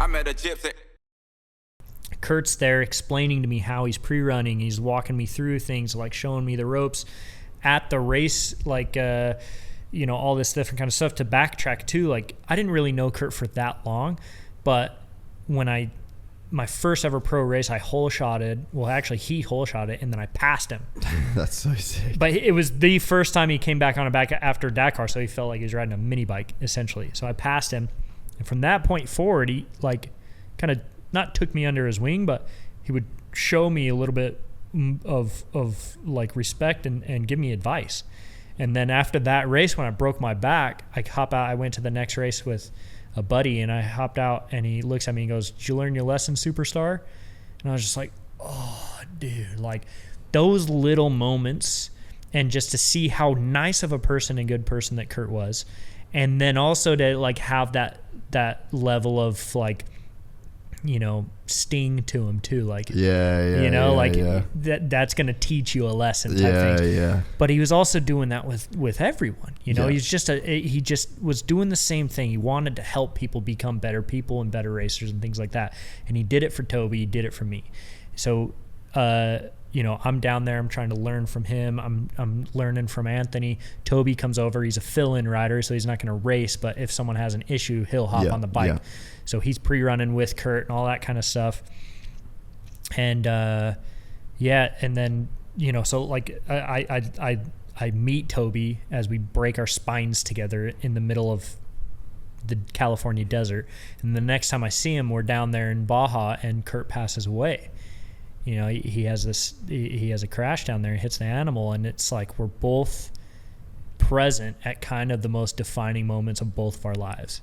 I met a gypsy. Kurt's there explaining to me how he's pre-running. He's walking me through things, like showing me the ropes at the race, like, all this different kind of stuff to backtrack too. Like, I didn't really know Kurt for that long, but when my first ever pro race, I hole shotted. Well, actually, he hole shot it, and then I passed him. That's so sick. But it was the first time he came back on a back after Dakar, so he felt like he was riding a mini bike, essentially. So I passed him, and from that point forward, he, like, kind of not took me under his wing, but he would show me a little bit of like respect and give me advice. And then after that race, when I broke my back, I went to the next race with a buddy, and I hopped out, and he looks at me and goes, "Did you learn your lesson, superstar?" And I was just like, oh, dude, like those little moments, and just to see how nice of a person and good person that Kurt was. And then also to like have that level of like, sting to him too. Like, that's going to teach you a lesson type thing. Yeah. But he was also doing that with everyone, he's he just was doing the same thing. He wanted to help people become better people and better racers and things like that. And he did it for Toby. He did it for me. So, I'm down there. I'm trying to learn from him. I'm learning from Anthony. Toby comes over. He's a fill-in rider, so he's not going to race. But if someone has an issue, he'll hop on the bike. Yeah. So he's pre-running with Kurt and all that kind of stuff. And and then so like I meet Toby as we break our spines together in the middle of the California desert. And the next time I see him, we're down there in Baja, and Kurt passes away. He has a crash down there and hits the animal, and it's like we're both present at kind of the most defining moments of both of our lives.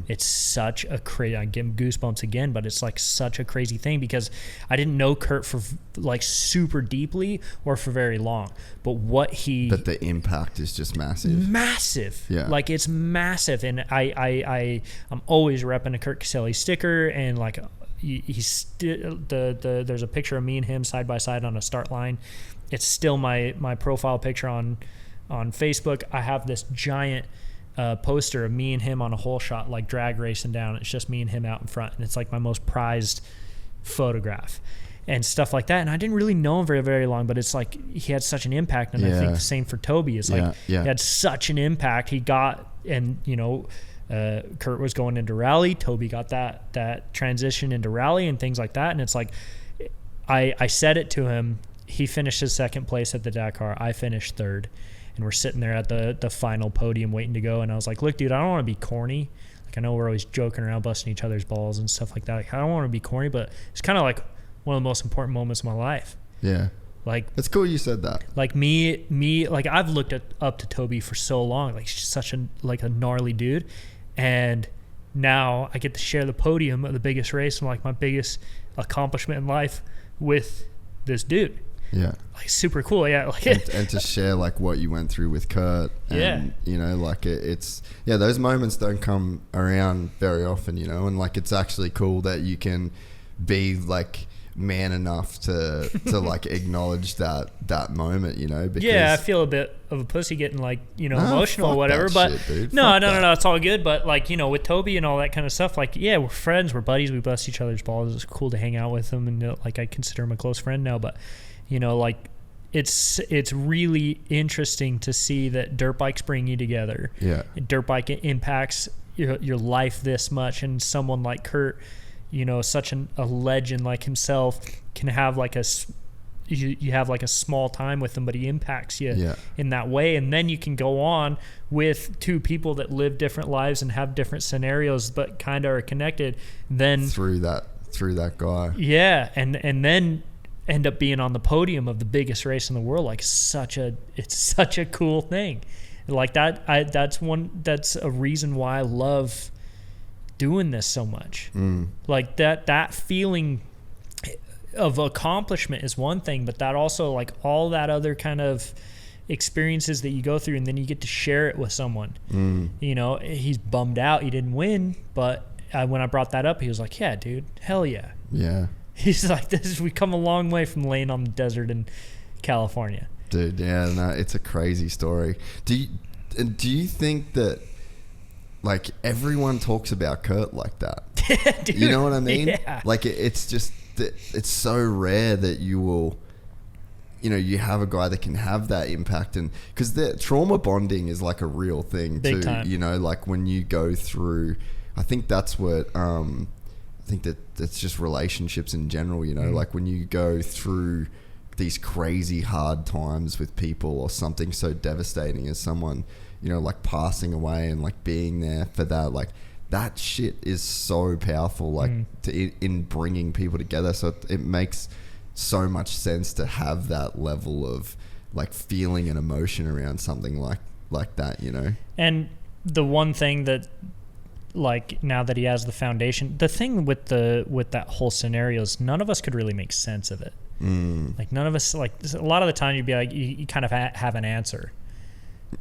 It's such a crazy, I get goosebumps again, but it's like such a crazy thing because I didn't know Kurt for like super deeply or for very long, but the impact is just massive. Yeah. Like it's massive. And I'm always repping a Kurt Caselli sticker, and like he's still there's a picture of me and him side by side on a start line. It's still my profile picture on Facebook. I have this giant poster of me and him on a hole shot, like drag racing down. It's just me and him out in front, and it's like my most prized photograph and stuff like that. And I didn't really know him very, very long, but it's like he had such an impact. And I think the same for Toby. It's like he had such an impact. He got, and Kurt was going into rally. Toby got that transition into rally and things like that. And it's like, I said it to him. He finished his second place at the Dakar. I finished third. And we're sitting there at the final podium waiting to go. And I was like, look, dude, I don't want to be corny. Like, I know we're always joking around, busting each other's balls and stuff like that. Like, I don't want to be corny, but it's kind of like one of the most important moments of my life. Yeah. Like, it's cool you said that. Like me, like I've looked up to Toby for so long. Like, she's such a gnarly dude. And now I get to share the podium of the biggest race and like my biggest accomplishment in life with this dude. Yeah, like super cool. Yeah, like and to share like what you went through with Kurt, and like it's those moments don't come around very often, and like it's actually cool that you can be like man enough to like acknowledge that moment, because I feel a bit of a pussy getting like emotional or whatever, but shit, no, it's all good. But like with Toby and all that kind of stuff, like we're friends, we're buddies, we bust each other's balls. It's cool to hang out with him, and like I consider him a close friend now, but. Like it's really interesting to see that dirt bikes bring you together. Yeah. Dirt bike impacts your life this much, and someone like Kurt, such a legend like himself, can have like you have like a small time with him, but he impacts you in that way. And then you can go on with two people that live different lives and have different scenarios, but kind of are connected. Then through that guy. Yeah. And then end up being on the podium of the biggest race in the world. Like it's such a cool thing. Like that's a reason why I love doing this so much. Like that feeling of accomplishment is one thing, but that also like all that other kind of experiences that you go through, and then you get to share it with someone. He's bummed out he didn't win, but when I brought that up, he was like, yeah, dude, hell yeah. Yeah. He's like, we come a long way from laying on the desert in California. Dude, yeah, no, it's a crazy story. Do you think that like everyone talks about Kurt like that. Dude, you know what I mean? Yeah. Like it's just, it's so rare that you will, you know, you have a guy that can have that impact. And because the trauma bonding is like a real thing Big too. time. You know, like when you go through, I think that's what, I think that's just relationships in general, you know, like when you go through these crazy hard times with people or something so devastating as someone, you know, like passing away and like being there for that, like that shit is so powerful, like in bringing people together. So it makes so much sense to have that level of like feeling and emotion around something like that, you know. And the one thing that, like, now that he has the foundation, the thing with that whole scenario is none of us could really make sense of it. Like none of us, like a lot of the time you'd be like, you kind of have an answer.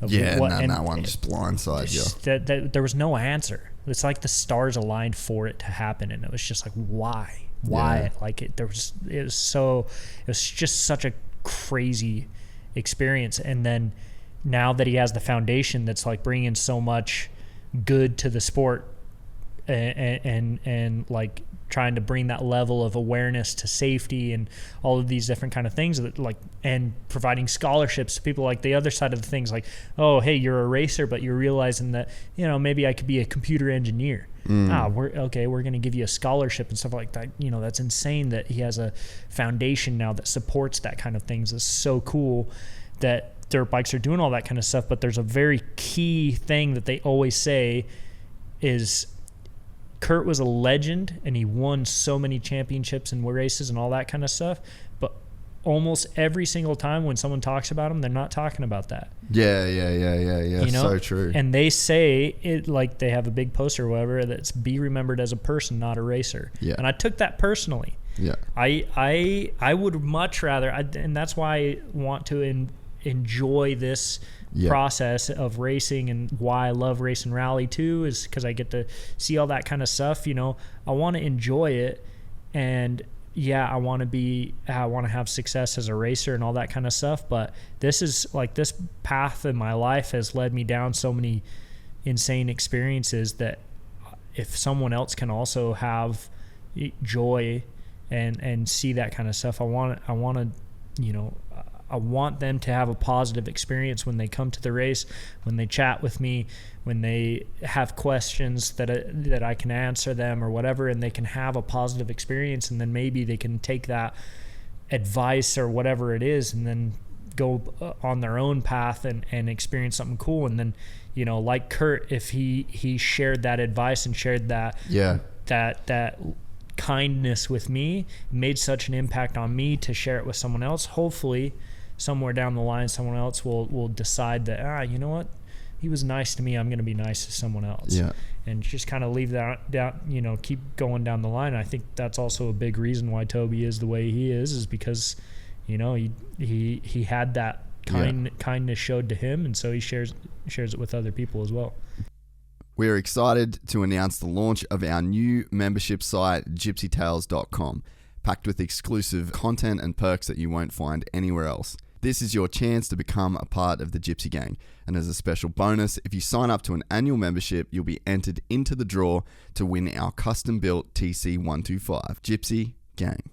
Yeah, and that one just blindsides you. That there was no answer. It's like the stars aligned for it to happen, and it was just like, why? Yeah. Like it was just such a crazy experience. And then now that he has the foundation that's like bringing so much good to the sport, and like trying to bring that level of awareness to safety and all of these different kind of things, that like, and providing scholarships to people, like the other side of the things, like, oh, hey, you're a racer, but you're realizing that, you know, maybe I could be a computer engineer. We're going to give you a scholarship and stuff like that. You know, that's insane that he has a foundation now that supports that kind of things. It's so cool that dirt bikes are doing all that kind of stuff. But there's a very key thing that they always say is, Kurt was a legend and he won so many championships and races and all that kind of stuff, but almost every single time when someone talks about him, they're not talking about that. Yeah. You know? So true. And they say it, like they have a big poster or whatever that's be remembered as a person, not a racer. Yeah. And I took that personally. Yeah. I would much rather, and that's why I want to enjoy this process of racing, and why I love racing rally too, is because I get to see all that kind of stuff. You know, I want to enjoy it, and I want to have success as a racer and all that kind of stuff. But this path in my life has led me down so many insane experiences that if someone else can also have joy and see that kind of stuff, I want to, you know, I want them to have a positive experience when they come to the race, when they chat with me, when they have questions that I can answer them or whatever, and they can have a positive experience, and then maybe they can take that advice or whatever it is and then go on their own path and experience something cool. And then, you know, like Kurt, if he shared that advice and shared that that kindness with me, made such an impact on me to share it with someone else, hopefully somewhere down the line someone else will decide that, you know what, he was nice to me, I'm going to be nice to someone else. And just kind of leave that down, you know, keep going down the line. I think that's also a big reason why Toby is the way he is because, you know, he had that kindness showed to him, and so he shares it with other people as well. We're excited to announce the launch of our new membership site, gypsytales.com, packed with exclusive content and perks that you won't find anywhere else. This is your chance to become a part of the Gypsy Gang. And as a special bonus, if you sign up to an annual membership, you'll be entered into the draw to win our custom-built TC125. Gypsy Gang.